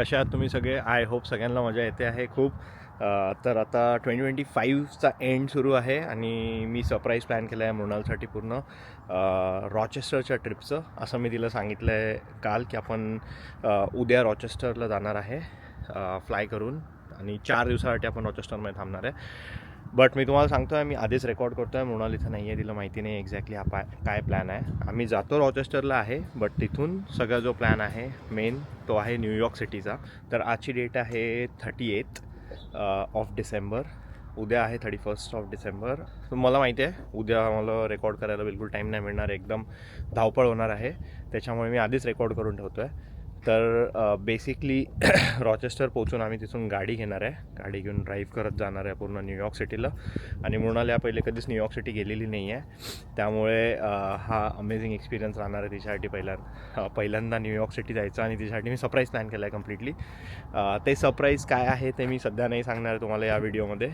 कशा आहात तुम्ही सगळे? आय होप सगळ्यांना मजा येते आहे खूप. तर आता 2025चा एंड सुरू आहे आणि मी सरप्राईज प्लॅन केलं आहे मृणालसाठी पूर्ण रॉचेस्टरच्या ट्रिपचं. असं मी तिला सांगितलं आहे काल की आपण उद्या रॉचेस्टरला जाणार आहे फ्लाय करून आणि 4 दिवसासाठी आपण रॉचेस्टरमध्ये थांबणार आहे. बट मी तुम्हाला सांगतो आहे, मी आधीच रेकॉर्ड करतो आहे. मृणाल इथं नाही आहे, तिला माहिती नाही एक्झॅक्टली हा काय प्लॅन आहे. आम्ही जातो रॉचेस्टरला आहे, बट तिथून सगळा जो प्लॅन आहे मेन तो आहे न्यूयॉर्क सिटीचा. तर आजची डेट आहे 38 ऑफ डिसेंबर. उद्या आहे 31 ऑफ डिसेंबर. मला माहिती आहे उद्या मला रेकॉर्ड करायला बिलकुल टाईम नाही मिळणार, एकदम धावपळ होणार आहे. त्याच्यामुळे मी आधीच रेकॉर्ड करून ठेवतो आहे. तर बेसिकली रॉचेस्टर पोचून आम्ही तिथून गाडी घेणार आहे. गाडी घेऊन ड्राईव्ह करत जाणार आहे पूर्ण न्यूयॉर्क सिटीला. आणि मृणाल या पहिले कधीच न्यूयॉर्क सिटी गेलेली नाही आहे, त्यामुळे हा अमेझिंग एक्सपिरियन्स राहणार आहे तिच्यासाठी. पहिल्यांदा न्यूयॉर्क सिटी जायचं आणि तिच्यासाठी मी सरप्राईज प्लॅन केला आहे कम्प्लिटली. ते सरप्राईज काय आहे ते मी सध्या नाही सांगणार आहे तुम्हाला या व्हिडिओमध्ये.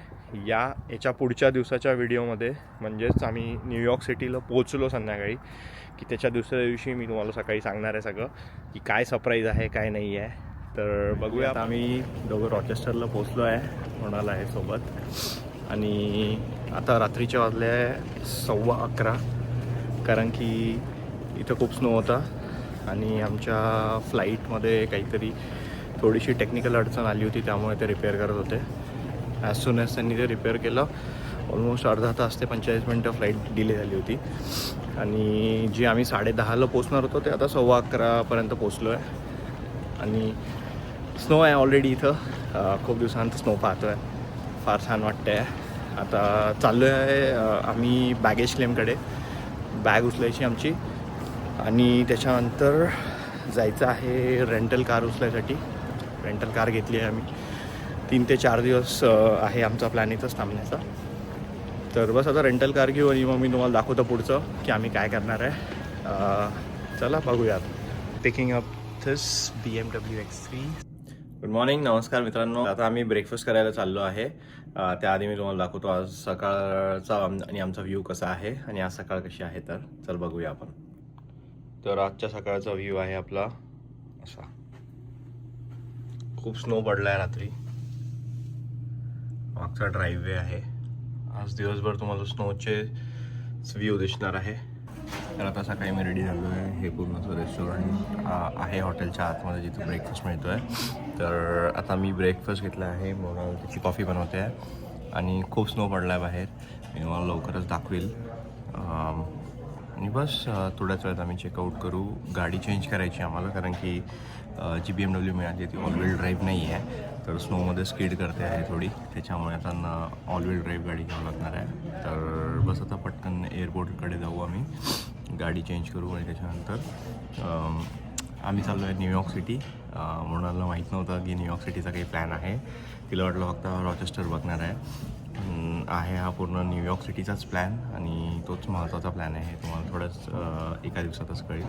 याच्या पुढच्या दिवसाच्या व्हिडिओमध्ये, म्हणजेच आम्ही न्यूयॉर्क सिटीला पोचलो संध्याकाळी की त्याच्या दुसऱ्या दिवशी मी तुम्हाला सकाळी सांगणार आहे सगळं की काय सरप्राईज आहे काय नाही आहे. तर बघूया. आम्ही दोघं रॉचेस्टरला पोचलो आहे, मृणाल आहे सोबत. आणि आता रात्रीच्या वाजले 11:15, कारण की इथं खूप स्नो होता आणि आमच्या फ्लाईटमध्ये काहीतरी थोडीशी टेक्निकल अडचण आली होती, त्यामुळे ते रिपेअर करत होते. ॲज सून ॲज त्यांनी ते रिपेअर केलं, ऑलमोस्ट अर्धा तास ते 45 मिनटं फ्लाईट डिले झाली होती. आणि जी आम्ही 10:30ला पोचणार होतो ते आता 11:15पर्यंत पोचलो आहे. आणि स्नो आहे ऑलरेडी इथं. खूप दिवसानंतर स्नो पाहतो आहे, फार छान वाटतं आहे. आता चाललो आहे आम्ही बॅगेज क्लेमकडे, बॅग उचलायची आमची. आणि त्याच्यानंतर जायचं आहे रेंटल कार उचलायसाठी. रेंटल कार घेतली आहे आम्ही. 3 ते 4 दिवस आहे आमचा प्लॅन इथंच थांबण्याचा. तर बस आता रेंटल कार घेऊ आणि मग मी तुम्हाला दाखवतो पुढचं की आम्ही काय करणार आहे. चला बघूयात. टेकिंग अप दिस BMW X3. गुड मॉर्निंग, नमस्कार मित्रांनो. आता आम्ही ब्रेकफास्ट करायला चाललो आहे. त्याआधी मी तुम्हाला दाखवतो आज सकाळचा आणि आमचा व्ह्यू कसा आहे आणि आज सकाळ कशी आहे. तर चल बघूया आपण. तर आजच्या सकाळचा व्ह्यू आहे आपला असा. खूप स्नो पडला आहे रात्री. मागचा ड्राईव्हवे आहे. आज दिवसभर तुम्हाला स्नोचे व्ह्यू दिसणार आहे. तर आता सकाळी मी रेडी झालो आहे. हे पूर्णचं रेस्टॉरंट आहे हॉटेलच्या आतमध्ये जिथे ब्रेकफास्ट मिळतो आहे. तर आता मी ब्रेकफास्ट घेतला आहे. मग त्याची कॉफी बनवते आहे आणि खूप स्नो पडला आहे बाहेर. मी तुम्हाला लवकरच दाखवेल. आणि बस थोड्याच वेळात आम्ही चेकआउट करू. गाडी चेंज करायची आम्हाला, कारण की जी BMW मिळाली आहे ती ऑल व्हील ड्राईव्ह नाही आहे, तर स्नोमध्ये स्कीड करते आहे थोडी. त्याच्यामुळे आता ऑल व्हील ड्राईव्ह गाडी घ्यावं लागणार आहे. तर बस आता पटकन एअरपोर्टकडे जाऊ आम्ही, गाडी चेंज करू आणि त्याच्यानंतर आम्ही चाललो आहे न्यूयॉर्क सिटी. मृणालला माहीत नव्हतं की न्यूयॉर्क सिटीचा काही प्लॅन आहे. तिला वाटलं फक्त रॉचेस्टर बघणार आहे हा पूर्ण न्यूयॉर्क सिटीचाच प्लॅन आणि तोच महत्त्वाचा प्लॅन आहे. तुम्हाला थोडंच एका दिवसातच कळेल.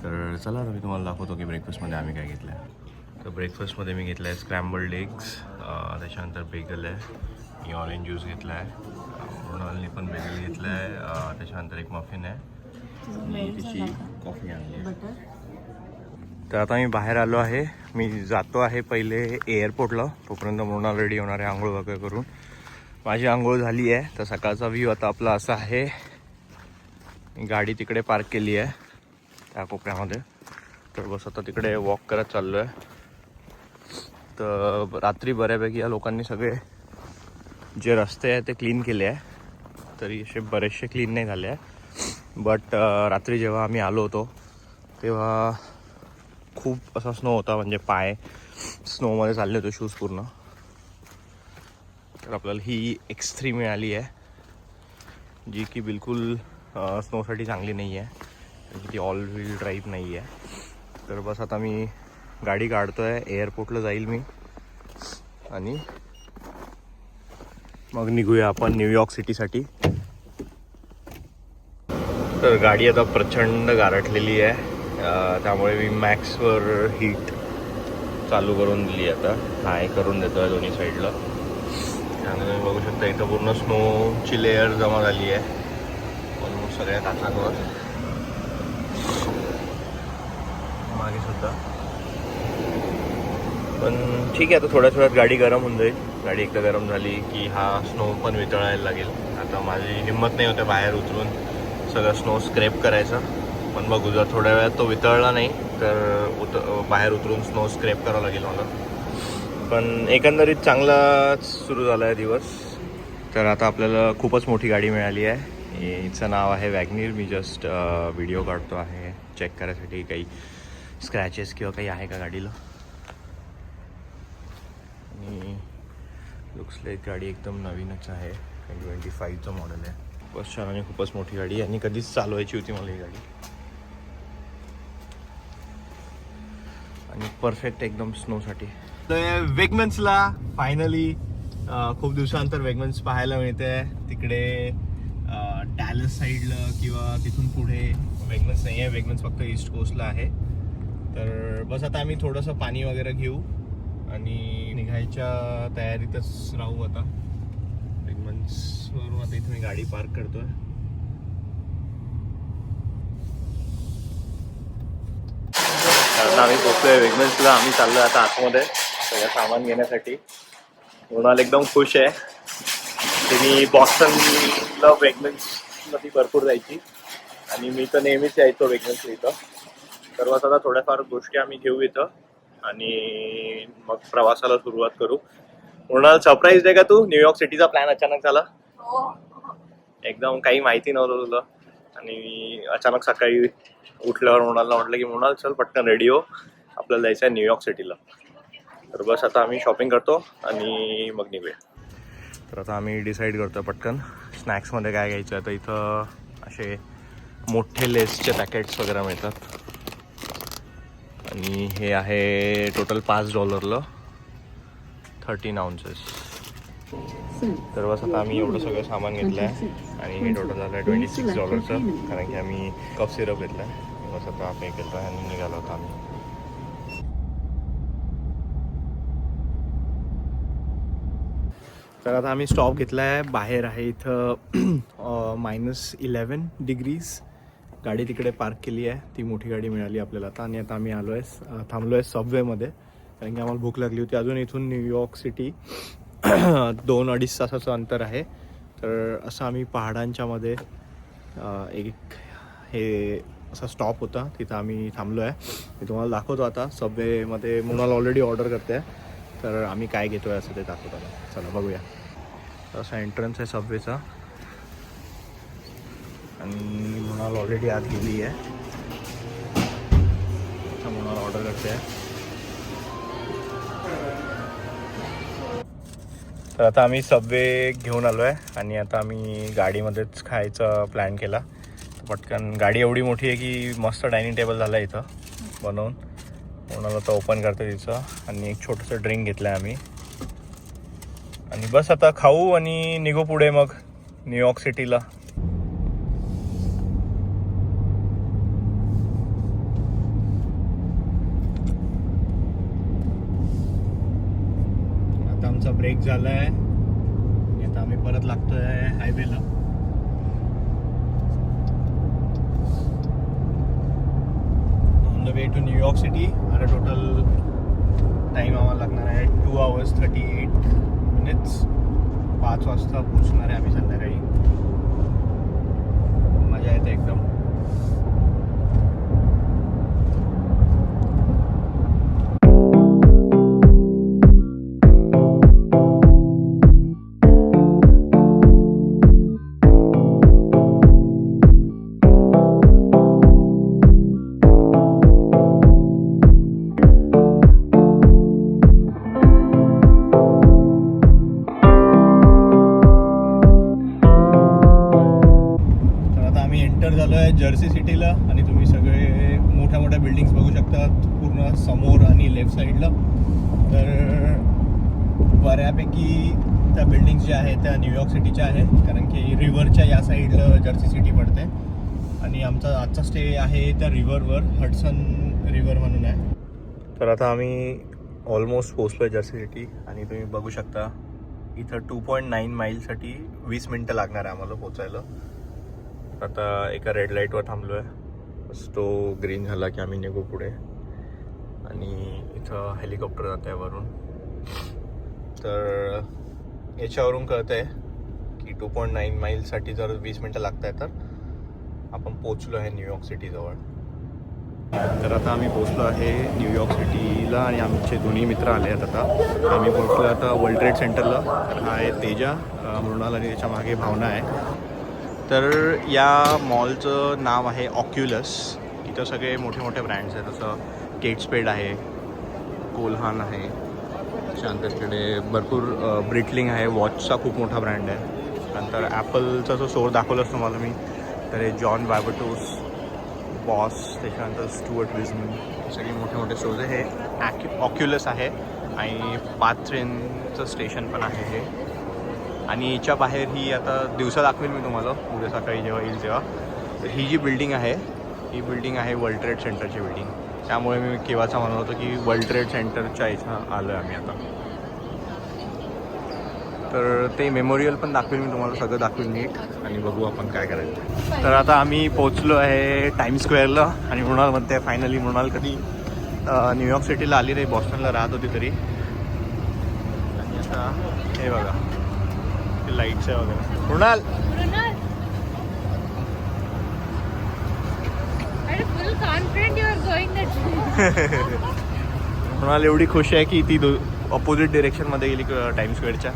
तर चला आता मी तुम्हाला दाखवतो की ब्रेकफास्टमध्ये आम्ही काय घेतलं आहे. तर ब्रेकफास्टमध्ये मी घेतलं आहे स्क्रॅम्बल्ड एग्स, त्याच्यानंतर बेगल आहे, मी ऑरेंज ज्यूस घेतला आहे, मृणालने पण बेगल घेतलं आहे, त्याच्यानंतर एक मफिन आहे आणि तिची कॉफी आणली आहे. तर आता मी बाहेर आलो आहे. मी जातो आहे पहिले एअरपोर्टला, तोपर्यंत मृणाल रेडी होणार आहे आंघोळ वगैरे करून. माझी आंघोळ झाली आहे. तर सकाळचा व्ह्यू आता आपला असा आहे. गाडी तिकडे पार्क केली आहे त्या कोपऱ्यामध्ये. तर बस आता तिकडे वॉक करत चाललो आहे. तर रात्री बऱ्यापैकी या लोकांनी सगळे जे रस्ते आहे ते क्लीन केले आहे, तरी असे बरेचसे क्लीन नाही झाले आहे. बट रात्री जेव्हा आम्ही आलो होतो तेव्हा खूप असा स्नो होता, म्हणजे पाय स्नोमध्ये चालले होते, शूज पूर्ण. तर आपल्याला ही X3 मिळाली आहे, जी की बिलकुल स्नोसाठी चांगली नाही आहे, कारण ती ऑल व्हील ड्राईव्ह नाही आहे. तर बस आता मी गाडी काढतो आहे, एअरपोर्टला जाईल मी आणि मग निघूया आपण न्यूयॉर्क सिटीसाठी. तर गाडी आता प्रचंड गारठलेली आहे, त्यामुळे मी मॅक्सवर हीट चालू करून दिली. आता हाय करून देतो आहे दोन्ही साईडला. त्यामुळे तुम्ही बघू शकता इथं पूर्ण स्नोची लेअर जमा झाली आहे ऑलमोस्ट सगळ्या काचांवर. मागे सुद्धा पण ठीक आहे, आता थोड्या थोड्यात गाडी गरम होऊन जाईल. गाडी एकदा गरम झाली की हा स्नो पण वितळायला लागेल. आता माझी हिंमत नाही होते बाहेर उतरून सगळं स्नो स्क्रॅप करायचा, पण बघू जर थोड्या वेळात तो वितळला नाही तर बाहेर उतरून स्नो स्क्रॅप करावं लागेल मला. पण एकंदरीत चांगलाच सुरू झाला आहे दिवस. तर आता आपल्याला खूपच मोठी गाडी मिळाली आहे. हिचं नाव आहे वॅगनीर. मी जस्ट व्हिडिओ काढतो आहे चेक करायसाठी काही स्क्रॅचेस किंवा काही आहे का गाडीला. आणि लुक्स लाईक गाडी एकदम नवीनच आहे. 2025चं मॉडेल आहे. खूपच छान आणि खूपच मोठी गाडी आहे आणि कधीच चालवायची होती मला ही गाडी. आणि परफेक्ट एकदम स्नोसाठी. तर वेगमन्सला फायनली खूप दिवसानंतर वेगमन्स पाहायला मिळते. तिकडे डॅलस साईडला किंवा तिथून पुढे वेगमन्स नाही आहे. वेगमन्स फक्त ईस्ट कोस्टला आहे. तर बस आता आम्ही थोडंसं पाणी वगैरे घेऊ आणि निघायच्या तयारीतच राहू. आता वेगमन्सवरून आता इथे मी गाडी पार्क करतोय. आम्ही पोहोचलोय वेगमन्सला. आम्ही चाललोय आता आतमध्ये सगळं सामान घेण्यासाठी. मृणाल एकदम खुश आहे. तिने बॉस्टनला वेगमन्समध्ये भरपूर जायची आणि मी तर नेहमीच यायचो वेगमन्सला इथं. तर बस आता थोड्याफार गोष्टी आम्ही घेऊ इथं आणि मग प्रवासाला सुरुवात करू. मृणाल सरप्राईज आहे का तू? न्यूयॉर्क सिटीचा प्लॅन अचानक झाला. एकदम काही माहिती नव्हतं तुला आणि अचानक सकाळी उठल्यावर मृणालला म्हटलं की मृणाल चल पटकन रेडी हो, आपल्याला जायचं आहे न्यूयॉर्क सिटीला. तर बस आता आम्ही शॉपिंग करतो आणि मग निघूया. तर आता आम्ही डिसाईड करतो पटकन स्नॅक्समध्ये काय घ्यायचं आहे. तर इथं असे मोठे लेसचे पॅकेट्स वगैरे मिळतात आणि हे आहे टोटल $5 13 ounces. तर बस आता आम्ही एवढं सगळं सामान घेतलं आहे आणि हे टोटल झालं आहे $26, कारण की आम्ही कफ सिरप घेतला आहे. बस आता आपण केलं आहे आणि निघालो होतो आम्ही. तर आता आम्ही स्टॉप घेतला आहे. बाहेर आहे इथं -11 degrees. गाडी तिकडे पार्क केली आहे. ती मोठी गाडी मिळाली आपल्याला आता. आणि आता आम्ही थांबलो आहे सबवेमध्ये, कारण की आम्हाला भूक लागली होती. अजून इथून न्यूयॉर्क सिटी 2-2.5 तासाचं अंतर आहे. तर असं आम्ही पहाडांच्या मध्ये एक हे असा स्टॉप होता, तिथं आम्ही थांबलो आहे. मी तुम्हाला दाखवतो आता. सबवेमध्ये मृणाल ऑलरेडी ऑर्डर करते आहे, तर आम्ही काय घेतो आहे असं ते दाखवतो. चला बघूया. असा एंट्रन्स आहे सबवेचा आणि मृणाल ऑलरेडी आत गेली आहे. आता मृणाल ऑर्डर करते आहे. तर आता आम्ही सबवे घेऊन आलो आहे आणि आता आम्ही गाडीमध्येच खायचा प्लॅन केला. पटकन गाडी एवढी मोठी आहे की मस्त डायनिंग टेबल झालं आहे इथं बनवून. कोणाला तर ओपन करते तिचं आणि एक छोटंसं ड्रिंक घेतलं आहे आम्ही आणि बस आता खाऊ आणि निघू पुढे मग न्यूयॉर्क सिटीला. आता आमचा ब्रेक झाला आहे. आता आम्ही परत लागतोय हायवेला. On the way to New York City. आता टोटल टाईम आम्हाला लागणार आहे 2 hours 38 minutes. 5 वाजता पोहोचणार आहे आम्ही संध्याकाळी. मजा येते एकदम. जर्सी सिटीला आणि तुम्ही सगळे मोठ्या मोठ्या बिल्डिंग्स बघू शकता पूर्ण समोर आणि लेफ्ट साईडला. तर बऱ्यापैकी त्या बिल्डिंग्स ज्या आहेत त्या न्यूयॉर्क सिटीच्या आहेत, कारण की रिव्हरच्या या साईडला जर्सी सिटी पडते. आणि आमचा आजचा स्टे आहे त्या रिव्हरवर, हडसन रिव्हर म्हणून आहे. तर आता आम्ही ऑलमोस्ट पोचलो आहे जर्सी सिटी आणि तुम्ही बघू शकता इथं 2.9 माईलसाठी 20 मिनटं लागणार आहे आम्हाला पोचायला. आता एका रेड लाईटवर थांबलो आहे. बस तो ग्रीन झाला की आम्ही निघू पुढे. आणि इथं हेलिकॉप्टर जात आहे वरून. तर याच्यावरून कळतं आहे की 2.9 माईलसाठी जर 20 मिनटं लागत आहे तर आपण पोचलो आहे न्यूयॉर्क सिटीजवळ. तर आता आम्ही पोचलो आहे न्यूयॉर्क सिटीला आणि आमचे दोन्ही मित्र आले आहेत. आता आम्ही पोचलो आता वर्ल्ड ट्रेड सेंटरला. तर हा आहे तेजा, मृणाल आणि त्याच्या मागे भावना आहे. तर या मॉलचं नाव आहे ऑक्युलस. इथं सगळे मोठे मोठे ब्रँड्स आहेत. जसं केट स्पेड आहे, कोलहान आहे, त्याच्यानंतर भरपूर ब्रिटलिंग आहे, वॉचचा खूप मोठा ब्रँड आहे. नंतर ॲपलचा जो स्टोअर दाखवलाच तुम्हाला मी, तर हे जॉन बायबटोस, बॉस, त्याच्यानंतर स्टुअर्ट विझमन, सगळे मोठे मोठे स्टोअर्स आहे. हे ऑक्युलस आहे आणि 5 ट्रेनचं स्टेशन पण आहे हे. आणि याच्या बाहेर ही आता दिवसा दाखवेल मी तुम्हाला उद्या सकाळी जेव्हा येईल तेव्हा. तर ही जी बिल्डिंग आहे ही बिल्डिंग आहे वर्ल्ड ट्रेड सेंटरची बिल्डिंग. त्यामुळे मी केव्हाचा म्हणत होतो की वर्ल्ड ट्रेड सेंटरच्या इथं आलो आहे आम्ही आता. तर ते मेमोरियल पण दाखवेल मी तुम्हाला, सगळं दाखवेल नीट आणि बघू आपण काय करायचं. तर आता आम्ही पोचलो आहे टाइम स्क्वेअरला आणि मृणाल म्हणते फायनली. मृणाल कधी न्यूयॉर्क सिटीला आली रे, बॉस्टनला राहत होती तरी. आणि आता हे बघा ते लाईट्स आहे वगैरे. मृणाल मृणाल एवढी खुश आहे की ती ऑपोजिट डिरेक्शनमध्ये गेली टाइम स्क्वेअरच्या.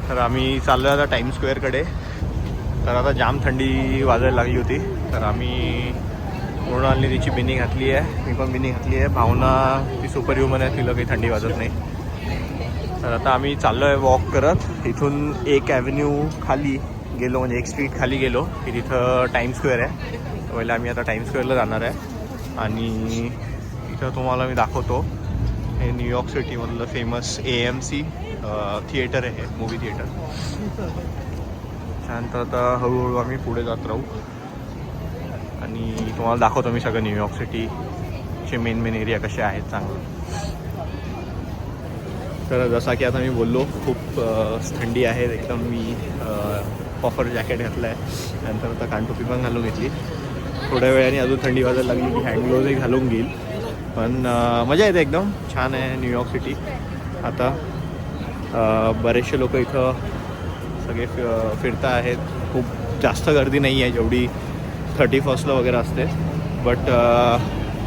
तर आम्ही चाललो आता टाइम स्क्वेअरकडे. तर आता जाम थंडी वाजायला लागली होती. तर आम्ही मृणालने तिची बिनी घातली आहे, मी पण बिनी घातली आहे. भावना ती सुपर ह्युमन आहे, तिला काही थंडी वाजत नाही. तर आता आम्ही चाललो आहे वॉक करत. इथून एक ॲव्हेन्यू खाली गेलो, म्हणजे एक स्ट्रीट खाली गेलो की तिथं टाइम स्क्वेअर आहे. पहिलं आम्ही आता टाइम स्क्वेअरला जाणार आहे आणि इथं तुम्हाला मी दाखवतो. हे न्यूयॉर्क सिटीमधलं फेमस AMC थिएटर आहे, मूवी थिएटर. त्यानंतर आता हळूहळू आम्ही पुढे जात राहू आणि तुम्हाला दाखवतो मी सगळं न्यूयॉर्क सिटीचे मेन एरिया कसे आहेत चांगलं. तर जसा की आता मी बोललो खूप थंडी आहे एकदम. मी पफर जॅकेट घातलं आहे, नंतर आता कानटोपी पण घालून घेतली. थोड्या वेळाने अजून थंडी वाजायला लागली की हँड ग्लोव्हजही घालून घेईल. पण मजा येते, एकदम छान आहे न्यूयॉर्क सिटी. आता बरेचसे लोक इथं सगळे फिरता आहेत. खूप जास्त गर्दी नाही आहे जेवढी 31st वगैरे असते, बट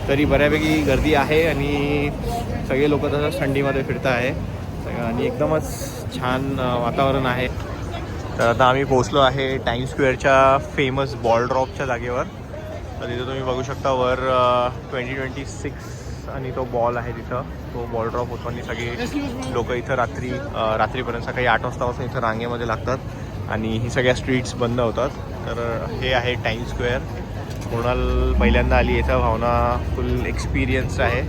तरी बऱ्यापैकी गर्दी आहे आणि सगळे लोक तसंच थंडीमध्ये फिरता आहे आणि एकदमच छान वातावरण आहे. तर आता आम्ही पोचलो आहे टाइम स्क्वेअरच्या फेमस बॉल ड्रॉपच्या जागेवर. तर तिथं तुम्ही बघू शकता वर 2026 आणि तो बॉल आहे तिथं, तो बॉल ड्रॉप होतो आणि सगळी लोक इथं रात्रीपर्यंत सकाळी 8 वाजतापासून इथं रांगेमध्ये लागतात आणि ही सगळ्या स्ट्रीट्स बंद होतात. तर हे आहे टाइम स्क्वेअर. मृणाल पहिल्यांदा आली इथं, भावना फुल एक्सपिरियन्स आहे.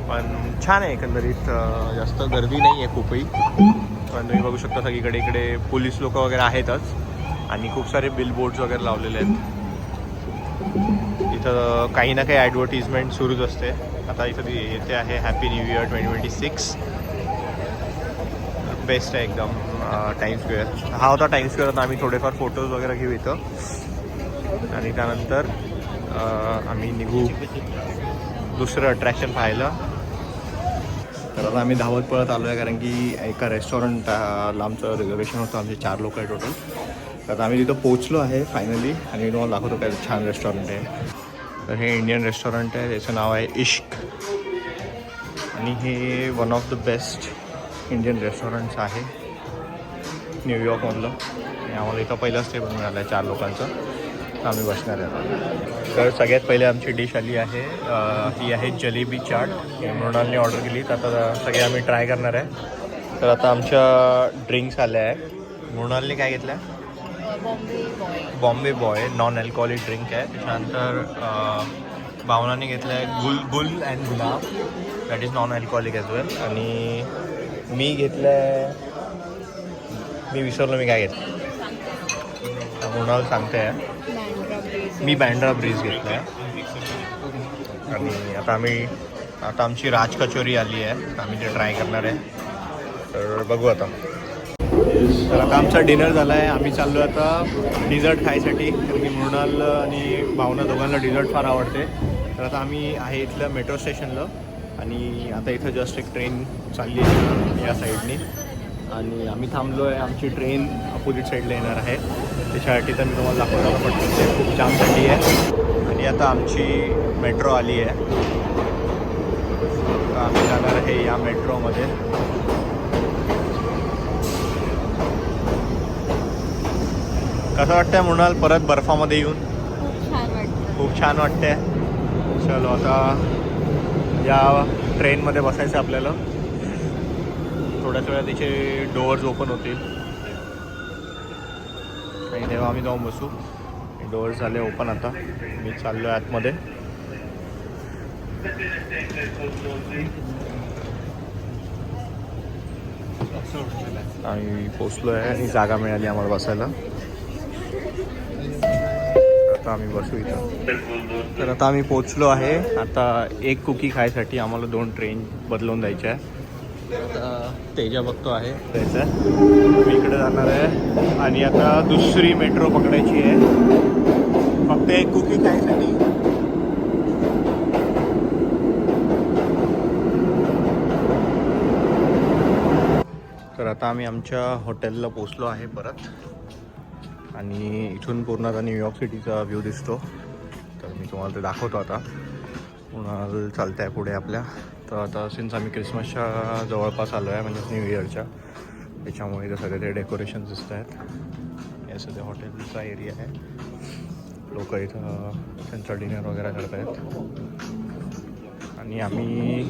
पण छान आहे एकंदरीत, जास्त गर्दी नाही आहे खूपही. पण तुम्ही बघू शकता सगळीकडे इकडे पोलीस लोक वगैरे आहेतच आणि खूप सारे बिलबोर्ड्स वगैरे लावलेले आहेत. इथं काही ना काही ॲडव्हर्टिजमेंट सुरूच असते. आता इथं येते आहे हॅपी न्यू इयर 2026. बेस्ट आहे एकदम टाइम स्क्वेअर. हा होता टाइम स्क्वेअर. आता आम्ही थोडेफार फोटोज वगैरे घेऊ इथं आणि त्यानंतर आम्ही निघू दुसरं अट्रॅक्शन पाहायला. तर आता आम्ही धावत पळत आलो आहे कारण की एका रेस्टॉरंटला आमचं रिझर्वेशन होतं. आमचे 4 लोक आहे टोटल. तर आता आम्ही तिथं पोचलो आहे फायनली आणि तुम्हाला दाखवतो काय छान रेस्टॉरंट आहे. तर हे इंडियन रेस्टॉरंट आहे, त्याचं नाव आहे इश्क आणि हे one of the best Indian restaurants आहे न्यूयॉर्कमधलं. आणि आम्हाला इथं पहिला स्टे पण मिळाला आहे 4 लोकांचा. तर आम्ही बसणार आहे. तर सगळ्यात पहिले आमची डिश आली आहे, ही आहे जलेबी चाट. मृणालने ऑर्डर केली, तर आता सगळे आम्ही ट्राय करणार आहे. तर आता आमच्या ड्रिंक्स आल्या आहे. मृणालने काय घेतलं आहे? Bombay boy non alcoholic drink आहे. त्याच्यानंतर भावनाने घेतलं आहे Gul and Gulab, that is non alcoholic as well. आणि मी घेतलं आहे, मी विसरलो मी काय घेतलं. मृणाल सांगते आहे, मी बँड्रा ब्रीज घेतलं आहे. आणि आता आमची राज कचोरी आली आहे, आम्ही ते ट्राय करणार आहे. तर बघू आता. तर आता आमचा डिनर झाला आहे. आम्ही चाललो आता डिझर्ट खायसाठी कारण की मृणाल आणि भावना दोघांना डिझर्ट फार आवडते. तर आता आम्ही आहे इथलं मेट्रो स्टेशनला आणि आता इथं जस्ट एक ट्रेन चालली आहे या साईडनी आणि आम्ही थांबलो आहे. आमची ट्रेन अपोजिट साईडला येणार आहे, त्याच्यासाठी तर मी तुम्हाला दाखवताना पडतो ते खूप जाम झाली आहे. आणि आता आमची मेट्रो आली आहे, तर आम्ही जाणार आहे या मेट्रोमध्ये. कसं वाटतंय मृणाल परत बर्फामध्ये येऊन? खूप छान वाटतंय. चलो आता या ट्रेनमध्ये बसायचं आपल्याला. थोड्याच वेळा तिचे डोअर्स ओपन होतील आणि तेव्हा आम्ही जाऊन बसू. डोअर्स झाले ओपन. आता मी चाललो आहे आतमध्ये. आम्ही पोचलो आहे आणि जागा मिळाली आम्हाला बसायला. आता आम्ही बसू इथं. तर आता आम्ही पोचलो आहे. आता एक कुकी खायसाठी आम्हाला 2 ट्रेन बदलवून जायच्या आहे. आता तेजा बघतो आहे जायचं, मी इकडे जाणार आहे आणि आता दुसरी मेट्रो पकडायची आहे फक्त एक कुकी खायसाठी. तर आता आम्ही आमच्या हॉटेलला पोचलो आहे परत आणि इथून पूर्ण आता न्यूयॉर्क सिटीचा व्ह्यू दिसतो. तर मी तुम्हाला ते दाखवतो. आता पुन्हा चालतं आहे पुढे आपल्या. तर आता सिन्स आम्ही क्रिसमसच्या जवळपास आलो आहे, म्हणजे न्यू इयरच्या, त्याच्यामुळे इथं सगळे ते डेकोरेशन्स दिसत आहेत. हे सध्या हॉटेलचा एरिया आहे. लोक इथं त्यांचा डिनर वगैरे करत आहेत आणि आम्ही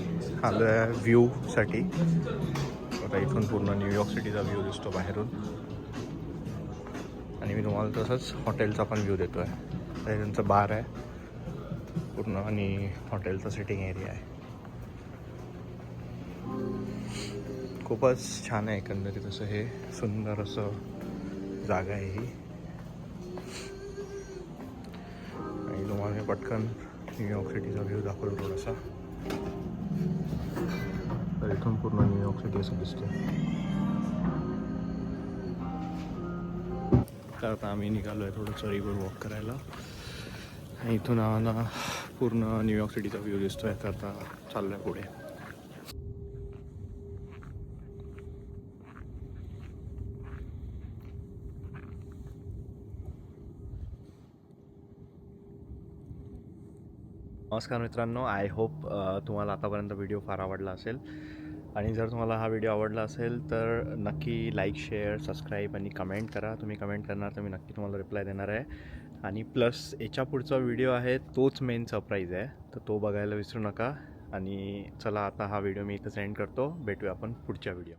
आलो आहे व्ह्यूसाठी. आता इथून पूर्ण न्यूयॉर्क सिटीचा व्ह्यू दिसतो बाहेरून आणि मी तुम्हाला तसंच हॉटेलचा पण व्ह्यू देतो आहे. त्यांचं बार आहे पूर्ण आणि हॉटेलचा सिटिंग एरिया आहे. खूपच छान आहे एकंदरीत असं हे सुंदर असं जागा आहे ही. आणि तुम्हाला मी पटकन न्यूयॉर्क सिटीचा व्ह्यू दाखवतो थोडासा. तर इथून पूर्ण न्यूयॉर्क सिटी असं दिसते. तर आता आम्ही निघालो आहे थोडं चरीवर वॉक करायला आणि इथून आम्हाला पूर्ण न्यूयॉर्क सिटीचा व्ह्यू दिसतो आहे. तर आता चाललो आहे पुढे. नमस्कार मित्रांनो, आय होप तुम्हाला आतापर्यंत व्हिडिओ फार आवडला असेल. आणि जर तुम्हाला हा व्हिडिओ आवडला असेल तर नक्की लाईक, शेअर, सबस्क्राईब आणि कमेंट करा. तुम्ही कमेंट करणार तर मी नक्की तुम्हाला रिप्लाय देणार आहे. आणि प्लस याच्या पुढचा व्हिडिओ आहे तोच मेन सरप्राईज आहे, तर तो बघायला विसरू नका. आणि चला आता हा व्हिडिओ मी इथं सेंड करतो. भेटूया आपण पुढच्या व्हिडिओ.